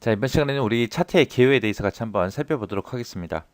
자, 이번 시간에는 우리 차트의 개요에 대해서 같이 한번 살펴보도록 하겠습니다.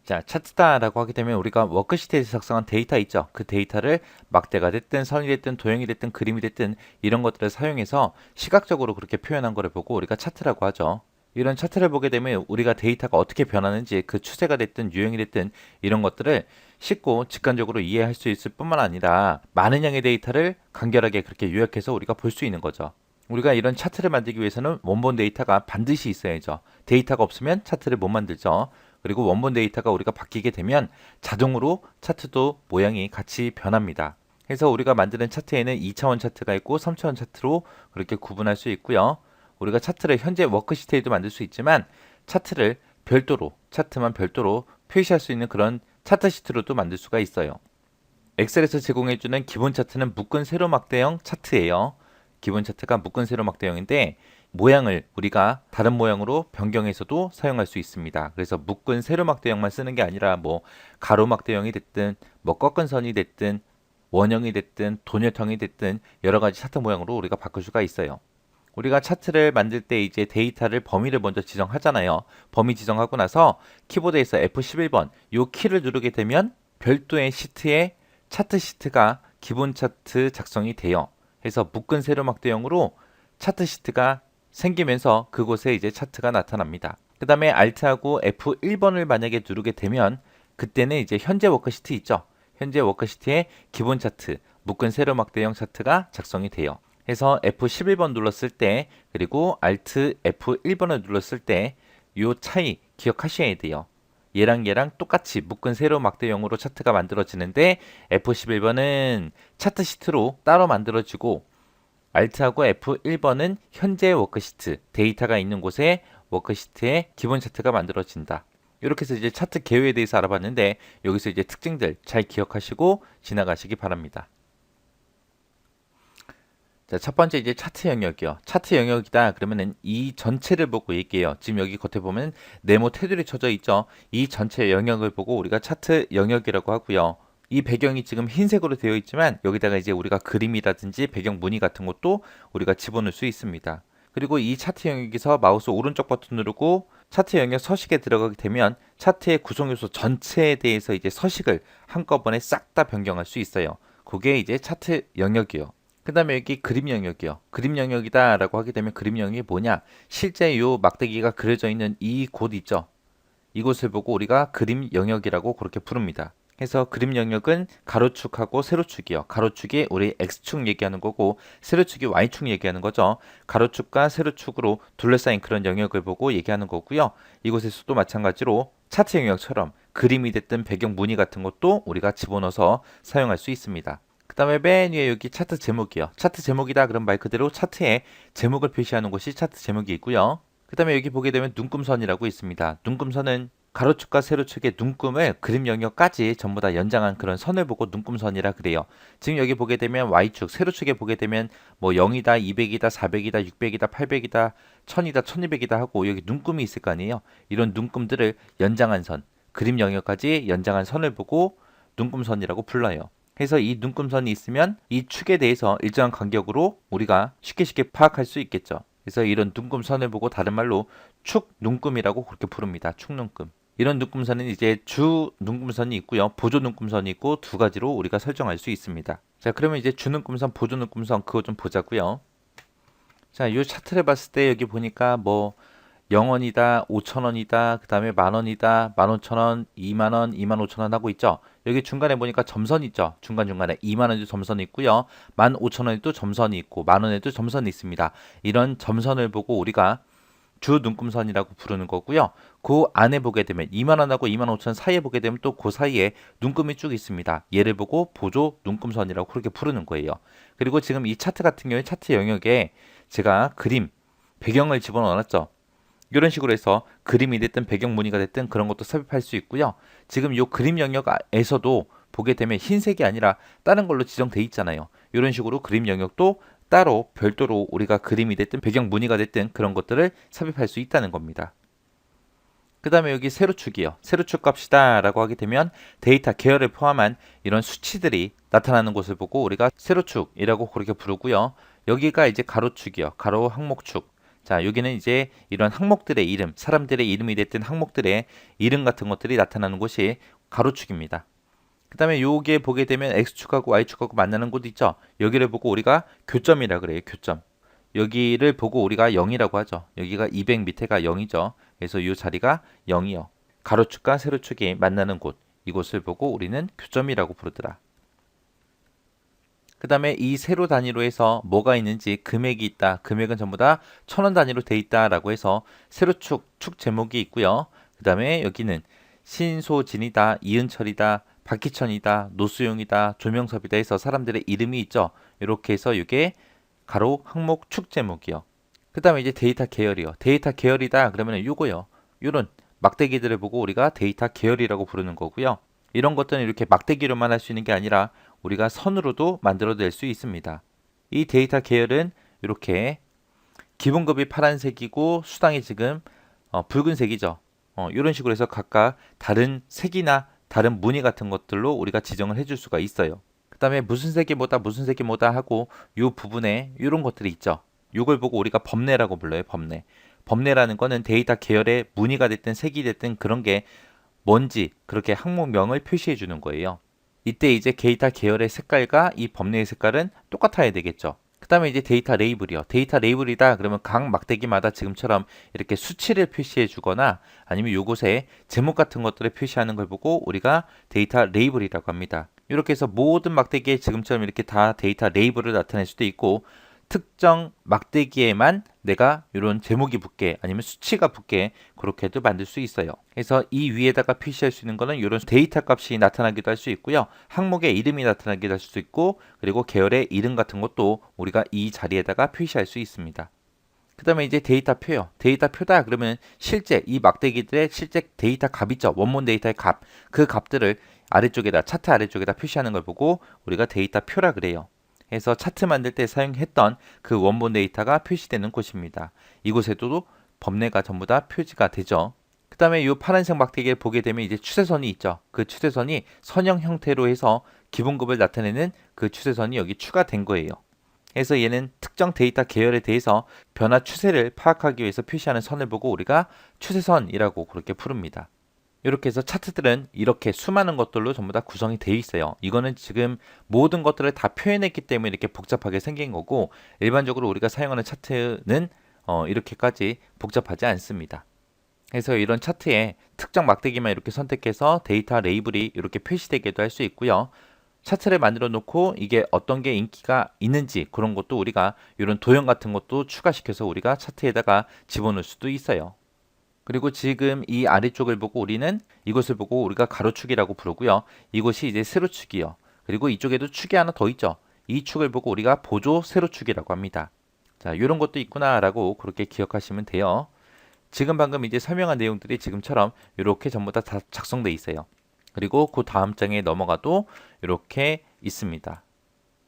자, 차트다라고 하게 되면 우리가 워크시트에서 작성한 데이터 있죠. 그 데이터를 막대가 됐든 선이 됐든 도형이 됐든 그림이 됐든 이런 것들을 사용해서 시각적으로 그렇게 표현한 거를 보고 우리가 차트라고 하죠. 이런 차트를 보게 되면 우리가 데이터가 어떻게 변하는지 그 추세가 됐든 유형이 됐든 이런 것들을 쉽고 직관적으로 이해할 수 있을 뿐만 아니라 많은 양의 데이터를 간결하게 그렇게 요약해서 우리가 볼 수 있는 거죠. 우리가 이런 차트를 만들기 위해서는 원본 데이터가 반드시 있어야죠. 데이터가 없으면 차트를 못 만들죠. 그리고 원본 데이터가 우리가 바뀌게 되면 자동으로 차트도 모양이 같이 변합니다. 그래서 우리가 만드는 차트에는 2차원 차트가 있고 3차원 차트로 그렇게 구분할 수 있고요. 우리가 차트를 현재 워크시트에도 만들 수 있지만 차트를 별도로, 차트만 별도로 표시할 수 있는 그런 차트 시트로도 만들 수가 있어요. 엑셀에서 제공해주는 기본 차트는 묶은 세로막대형 차트예요. 기본 차트가 묶은 세로막대형인데 모양을 우리가 다른 모양으로 변경해서도 사용할 수 있습니다. 그래서 묶은 세로막대형만 쓰는 게 아니라 뭐 가로막대형이 됐든 뭐 꺾은 선이 됐든 원형이 됐든 도녀형이 됐든 여러 가지 차트 모양으로 우리가 바꿀 수가 있어요. 우리가 차트를 만들 때 이제 데이터를 범위를 먼저 지정하잖아요. 범위 지정하고 나서 키보드에서 F11번 이 키를 누르게 되면 별도의 시트에 차트 시트가 기본 차트 작성이 돼요. 해서 묶은 세로막대형으로 차트 시트가 생기면서 그곳에 이제 차트가 나타납니다. 그 다음에 Alt하고 F1번을 만약에 누르게 되면 그때는 이제 현재 워크시트 있죠. 현재 워크시트의 기본 차트, 묶은 세로막대형 차트가 작성이 돼요. 해서 F11번 눌렀을 때 그리고 Alt F1번을 눌렀을 때 이 차이 기억하셔야 돼요. 얘랑 똑같이 묶은 세로막대형으로 차트가 만들어지는데 F11번은 차트 시트로 따로 만들어지고 Alt하고 F1번은 현재 워크시트, 데이터가 있는 곳에 워크시트의 기본 차트가 만들어진다. 이렇게 해서 이제 차트 개요에 대해서 알아봤는데 여기서 이제 특징들 잘 기억하시고 지나가시기 바랍니다. 자, 첫 번째 이제 차트 영역이요. 차트 영역이다 그러면은 이 전체를 보고 얘기해요. 지금 여기 겉에 보면 네모 테두리 쳐져 있죠. 이 전체 영역을 보고 우리가 차트 영역이라고 하고요. 이 배경이 지금 흰색으로 되어 있지만 여기다가 이제 우리가 그림이라든지 배경 무늬 같은 것도 우리가 집어넣을 수 있습니다. 그리고 이 차트 영역에서 마우스 오른쪽 버튼 누르고 차트 영역 서식에 들어가게 되면 차트의 구성 요소 전체에 대해서 이제 서식을 한꺼번에 싹 다 변경할 수 있어요. 그게 이제 차트 영역이요. 그 다음에 여기 그림 영역이요. 그림 영역이다 라고 하게 되면 그림 영역이 뭐냐? 실제 요 막대기가 그려져 있는 이 곳 있죠. 이곳을 보고 우리가 그림 영역이라고 그렇게 부릅니다. 그래서 그림 영역은 가로축하고 세로축이요. 가로축이 우리 X축 얘기하는 거고 세로축이 Y축 얘기하는 거죠. 가로축과 세로축으로 둘러싸인 그런 영역을 보고 얘기하는 거고요. 이곳에서도 마찬가지로 차트 영역처럼 그림이 됐든 배경 무늬 같은 것도 우리가 집어넣어서 사용할 수 있습니다. 그 다음에 맨 위에 여기 차트 제목이요. 차트 제목이다 그럼 말 그대로 차트에 제목을 표시하는 곳이 차트 제목이 있고요. 그 다음에 여기 보게 되면 눈금선이라고 있습니다. 눈금선은 가로축과 세로축의 눈금을 그림 영역까지 전부 다 연장한 그런 선을 보고 눈금선이라 그래요. 지금 여기 보게 되면 Y축, 세로축에 보게 되면 뭐 0이다, 200이다, 400이다, 600이다, 800이다, 1000이다, 1200이다 하고 여기 눈금이 있을 거 아니에요. 이런 눈금들을 연장한 선, 그림 영역까지 연장한 선을 보고 눈금선이라고 불러요. 그래서 이 눈금선이 있으면 이 축에 대해서 일정한 간격으로 우리가 쉽게 파악할 수 있겠죠. 그래서 이런 눈금선을 보고 다른 말로 축 눈금이라고 그렇게 부릅니다. 축 눈금. 이런 눈금선은 이제 주 눈금선이 있고요. 보조 눈금선이 있고 두 가지로 우리가 설정할 수 있습니다. 자, 그러면 이제 주 눈금선, 보조 눈금선 그거 좀 보자고요. 자, 이 차트를 봤을 때 여기 보니까 뭐 0원이다, 5,000원이다, 그 다음에 만원이다, 15,000원, 2만원, 25,000원 하고 있죠. 여기 중간에 보니까 점선 있죠. 중간중간에 2만원에도 점선이 있고요. 15,000원에도 점선이 있고 만원에도 점선이 있습니다. 이런 점선을 보고 우리가 주 눈금선이라고 부르는 거고요. 그 안에 보게 되면 2만원하고 25,000원 사이에 보게 되면 또 그 사이에 눈금이 쭉 있습니다. 얘를 보고 보조 눈금선이라고 그렇게 부르는 거예요. 그리고 지금 이 차트 같은 경우에 차트 영역에 제가 그림, 배경을 집어넣어놨죠. 이런 식으로 해서 그림이 됐든 배경 무늬가 됐든 그런 것도 삽입할 수 있고요. 지금 이 그림 영역에서도 보게 되면 흰색이 아니라 다른 걸로 지정돼 있잖아요. 이런 식으로 그림 영역도 따로 별도로 우리가 그림이 됐든 배경 무늬가 됐든 그런 것들을 삽입할 수 있다는 겁니다. 그 다음에 여기 세로축이요. 세로축 값이다 라고 하게 되면 데이터 계열을 포함한 이런 수치들이 나타나는 곳을 보고 우리가 세로축이라고 그렇게 부르고요. 여기가 이제 가로축이요. 가로 항목축. 자, 여기는 이제 이런 항목들의 이름, 사람들의 이름이 됐든 항목들의 이름 같은 것들이 나타나는 곳이 가로축입니다. 그 다음에 요게 보게 되면 X축하고 Y축하고 만나는 곳 있죠. 여기를 보고 우리가 교점이라 그래요. 교점. 여기를 보고 우리가 0이라고 하죠. 여기가 200 밑에가 0이죠. 그래서 이 자리가 0이요. 가로축과 세로축이 만나는 곳. 이곳을 보고 우리는 교점이라고 부르더라. 그 다음에 이 세로 단위로 해서 뭐가 있는지 금액이 있다. 금액은 전부 다 1000원 단위로 돼 있다라고 해서 세로축 축 제목이 있고요. 그 다음에 여기는 신소진이다, 이은철이다, 박희천이다, 노수용이다, 조명섭이다 해서 사람들의 이름이 있죠. 이렇게 해서 이게 가로 항목 축 제목이요. 그 다음에 이제 데이터 계열이요. 데이터 계열이다 그러면 요거요. 요런 막대기들을 보고 우리가 데이터 계열이라고 부르는 거고요. 이런 것들은 이렇게 막대기로만 할 수 있는 게 아니라 우리가 선으로도 만들어낼 수 있습니다. 이 데이터 계열은 이렇게 기본급이 파란색이고 수당이 지금 붉은색이죠. 이런 식으로 해서 각각 다른 색이나 다른 무늬 같은 것들로 우리가 지정을 해줄 수가 있어요. 그 다음에 무슨 색이 뭐다 무슨 색이 뭐다 하고 이 부분에 이런 것들이 있죠. 이걸 보고 우리가 범례라고 불러요. 범례. 범례라는 거는 데이터 계열의 무늬가 됐든 색이 됐든 그런 게 뭔지 그렇게 항목명을 표시해 주는 거예요. 이때 이제 데이터 계열의 색깔과 이 범례의 색깔은 똑같아야 되겠죠. 그 다음에 이제 데이터 레이블이요. 데이터 레이블이다 그러면 각 막대기마다 지금처럼 이렇게 수치를 표시해 주거나 아니면 요곳에 제목 같은 것들을 표시하는 걸 보고 우리가 데이터 레이블이라고 합니다. 이렇게 해서 모든 막대기에 지금처럼 이렇게 다 데이터 레이블을 나타낼 수도 있고 특정 막대기에만 내가 이런 제목이 붙게 아니면 수치가 붙게 그렇게도 만들 수 있어요. 그래서 이 위에다가 표시할 수 있는 거는 이런 데이터 값이 나타나기도 할 수 있고요. 항목의 이름이 나타나기도 할 수 있고 그리고 계열의 이름 같은 것도 우리가 이 자리에다가 표시할 수 있습니다. 그 다음에 이제 데이터 표요. 데이터 표다 그러면 실제 이 막대기들의 실제 데이터 값 있죠. 원본 데이터의 값. 그 값들을 아래쪽에다 차트 아래쪽에다 표시하는 걸 보고 우리가 데이터 표라 그래요. 해서 차트 만들 때 사용했던 그 원본 데이터가 표시되는 곳입니다. 이곳에도 범례가 전부 다 표지가 되죠. 그 다음에 이 파란색 막대기를 보게 되면 이제 추세선이 있죠. 그 추세선이 선형 형태로 해서 기본급을 나타내는 그 추세선이 여기 추가된 거예요. 그래서 얘는 특정 데이터 계열에 대해서 변화 추세를 파악하기 위해서 표시하는 선을 보고 우리가 추세선이라고 그렇게 부릅니다. 이렇게 해서 차트들은 이렇게 수많은 것들로 전부 다 구성이 되어 있어요. 이거는 지금 모든 것들을 다 표현했기 때문에 이렇게 복잡하게 생긴 거고 일반적으로 우리가 사용하는 차트는 이렇게까지 복잡하지 않습니다. 그래서 이런 차트에 특정 막대기만 이렇게 선택해서 데이터 레이블이 이렇게 표시되게도 할 수 있고요. 차트를 만들어 놓고 이게 어떤 게 인기가 있는지 그런 것도 우리가 이런 도형 같은 것도 추가시켜서 우리가 차트에다가 집어넣을 수도 있어요. 그리고 지금 이 아래쪽을 보고 우리는 이것을 보고 우리가 가로축이라고 부르고요. 이곳이 이제 세로축이요. 그리고 이쪽에도 축이 하나 더 있죠. 이 축을 보고 우리가 보조 세로축이라고 합니다. 자, 이런 것도 있구나라고 그렇게 기억하시면 돼요. 지금 방금 이제 설명한 내용들이 지금처럼 이렇게 전부 다 작성돼 있어요. 그리고 그 다음 장에 넘어가도 이렇게 있습니다.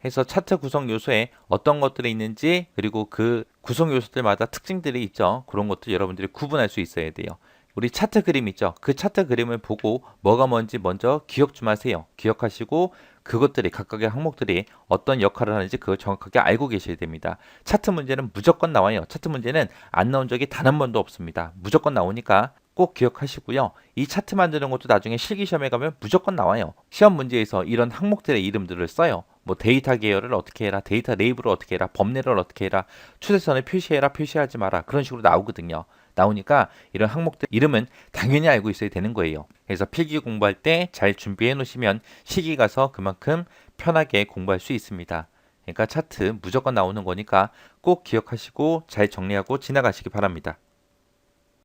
해서 차트 구성 요소에 어떤 것들이 있는지 그리고 그 구성 요소들마다 특징들이 있죠. 그런 것도 여러분들이 구분할 수 있어야 돼요. 우리 차트 그림 있죠. 그 차트 그림을 보고 뭐가 뭔지 먼저 기억 좀 하세요. 기억하시고 그것들이 각각의 항목들이 어떤 역할을 하는지 그걸 정확하게 알고 계셔야 됩니다. 차트 문제는 무조건 나와요. 차트 문제는 안 나온 적이 단 한 번도 없습니다. 무조건 나오니까 꼭 기억하시고요. 이 차트 만드는 것도 나중에 실기시험에 가면 무조건 나와요. 시험 문제에서 이런 항목들의 이름들을 써요. 뭐 데이터 계열을 어떻게 해라, 데이터 레이블을 어떻게 해라, 범례를 어떻게 해라, 추세선을 표시해라, 표시하지 마라 그런 식으로 나오거든요. 나오니까 이런 항목들 이름은 당연히 알고 있어야 되는 거예요. 그래서 필기 공부할 때 잘 준비해 놓으시면 시기 가서 그만큼 편하게 공부할 수 있습니다. 그러니까 차트 무조건 나오는 거니까 꼭 기억하시고 잘 정리하고 지나가시기 바랍니다.